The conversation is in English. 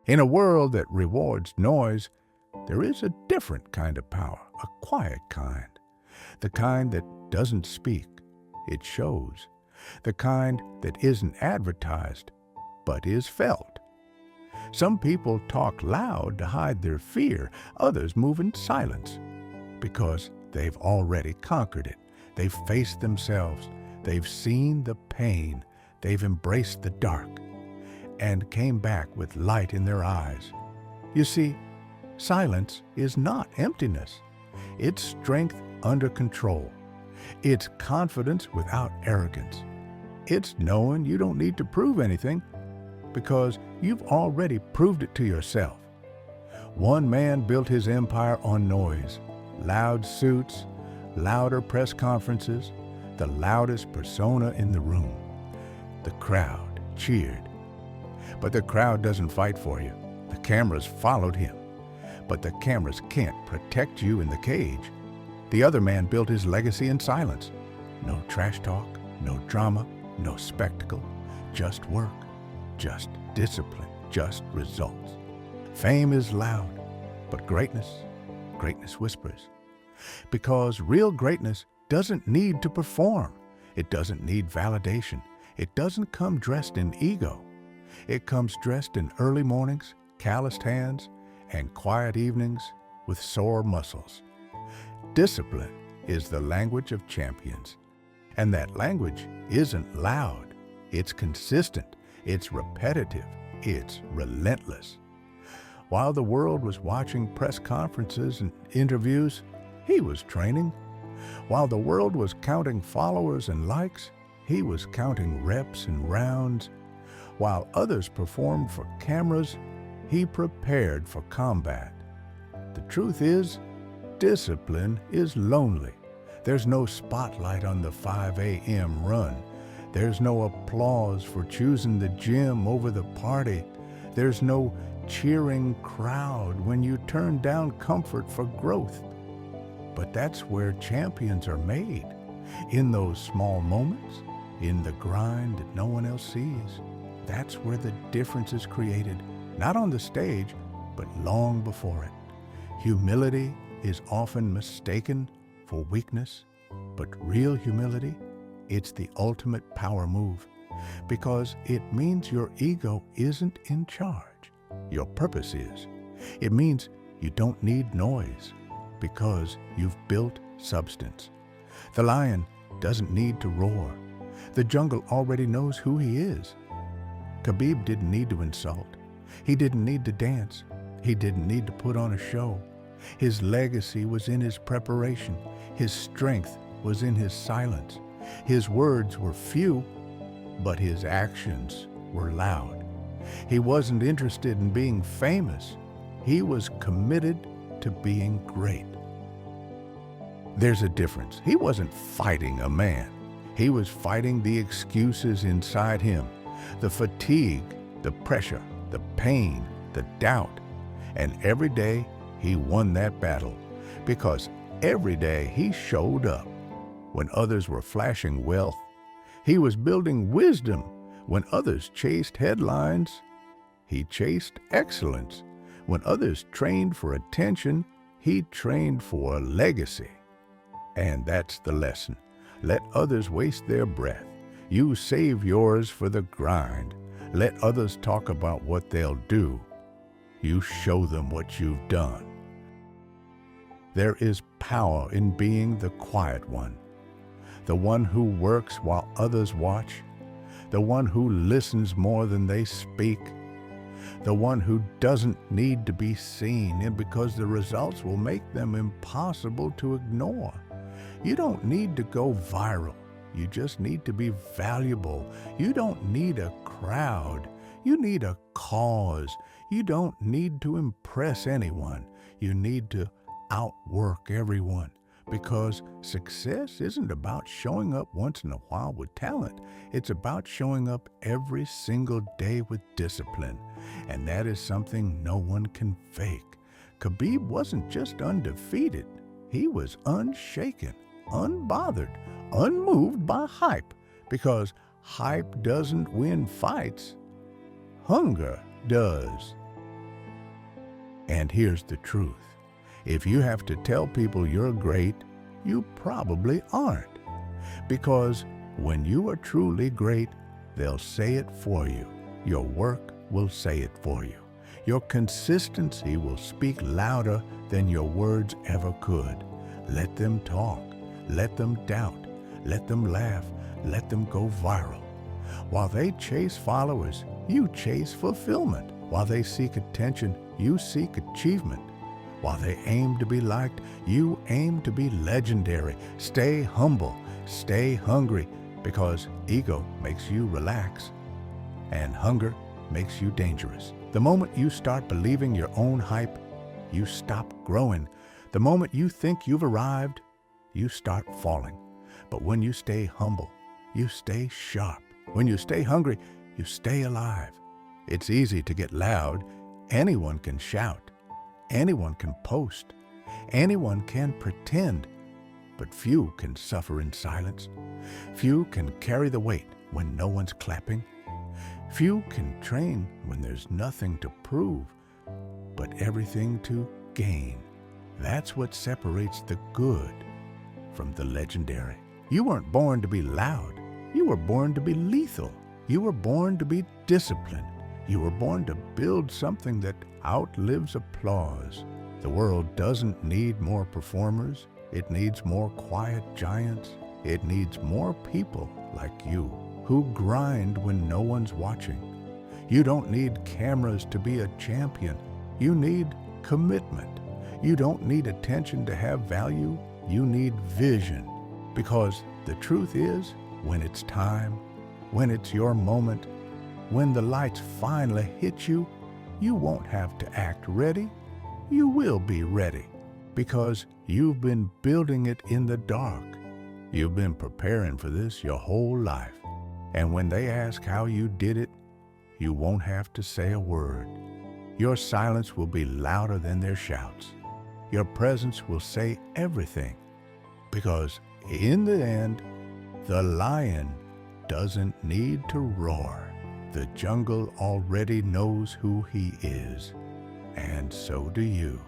In a world that rewards noise, there is a different kind of power, a quiet kind. The kind that doesn't speak, it shows. The kind that isn't advertised, but is felt. Some people talk loud to hide their fear, others move in silence because they've already conquered it. They've faced themselves, they've seen the pain, they've embraced the dark, and came back with light in their eyes. You see, silence is not emptiness. It's strength under control. It's confidence without arrogance. It's knowing you don't need to prove anything because you've already proved it to yourself. One man built his empire on noise, loud suits, louder press conferences, the loudest persona in the room. The crowd cheered. But the crowd doesn't fight for you. The cameras followed him. But the cameras can't protect you in the cage. The other man built his legacy in silence. No trash talk, no drama, no spectacle, just work, just discipline, just results. Fame is loud, but greatness whispers. Because real greatness doesn't need to perform. It doesn't need validation. It doesn't come dressed in ego. It comes dressed in early mornings, calloused hands, and quiet evenings with sore muscles. Discipline is the language of champions. And that language isn't loud. It's consistent. It's repetitive. It's relentless. While the world was watching press conferences and interviews, he was training. While the world was counting followers and likes, he was counting reps and rounds. While others performed for cameras, he prepared for combat. The truth is, discipline is lonely. There's no spotlight on the 5 a.m. run. There's no applause for choosing the gym over the party. There's no cheering crowd when you turn down comfort for growth. But that's where champions are made, in those small moments, in the grind that no one else sees. That's where the difference is created, not on the stage, but long before it. Humility is often mistaken for weakness, but real humility, it's the ultimate power move, because it means your ego isn't in charge. Your purpose is. It means you don't need noise, because you've built substance. The lion doesn't need to roar. The jungle already knows who he is. Khabib didn't need to insult. He didn't need to dance. He didn't need to put on a show. His legacy was in his preparation. His strength was in his silence. His words were few, but his actions were loud. He wasn't interested in being famous. He was committed to being great. There's a difference. He wasn't fighting a man. He was fighting the excuses inside him, the fatigue, the pressure, the pain, the doubt. And every day he won that battle, because every day he showed up. When others were flashing wealth, he was building wisdom. When others chased headlines, he chased excellence. When others trained for attention, he trained for a legacy. And that's the lesson. Let others waste their breath. You save yours for the grind. Let others talk about what they'll do. You show them what you've done. There is power in being the quiet one, the one who works while others watch, the one who listens more than they speak, the one who doesn't need to be seen, and because the results will make them impossible to ignore. You don't need to go viral. You just need to be valuable. You don't need a crowd. You need a cause. You don't need to impress anyone. You need to outwork everyone, because success isn't about showing up once in a while with talent. It's about showing up every single day with discipline, and that is something no one can fake. Khabib wasn't just undefeated. He was unshaken, unbothered, unmoved by hype, because hype doesn't win fights. Hunger does. And here's the truth. If you have to tell people you're great, you probably aren't. Because when you are truly great, they'll say it for you. Your work will say it for you. Your consistency will speak louder than your words ever could. Let them talk. Let them doubt. Let them laugh. Let them go viral. While they chase followers, you chase fulfillment. While they seek attention, you seek achievement. While they aim to be liked, you aim to be legendary. Stay humble. Stay hungry, because ego makes you relax and hunger makes you dangerous. The moment you start believing your own hype, you stop growing. The moment you think you've arrived, you start falling. But when you stay humble, you stay sharp. When you stay hungry, you stay alive. It's easy to get loud. Anyone can shout. Anyone can post. Anyone can pretend. But few can suffer in silence. Few can carry the weight when no one's clapping. Few can train when there's nothing to prove, but everything to gain. That's what separates the good from the legendary. You weren't born to be loud. You were born to be lethal. You were born to be disciplined. You were born to build something that outlives applause. The world doesn't need more performers. It needs more quiet giants. It needs more people like you who grind when no one's watching. You don't need cameras to be a champion. You need commitment. You don't need attention to have value. You need vision. Because the truth is, when it's time, when it's your moment, when the lights finally hit you, you won't have to act ready. You will be ready. Because you've been building it in the dark. You've been preparing for this your whole life. And when they ask how you did it, you won't have to say a word. Your silence will be louder than their shouts. Your presence will say everything. Because in the end, the lion doesn't need to roar. The jungle already knows who he is. And so do you.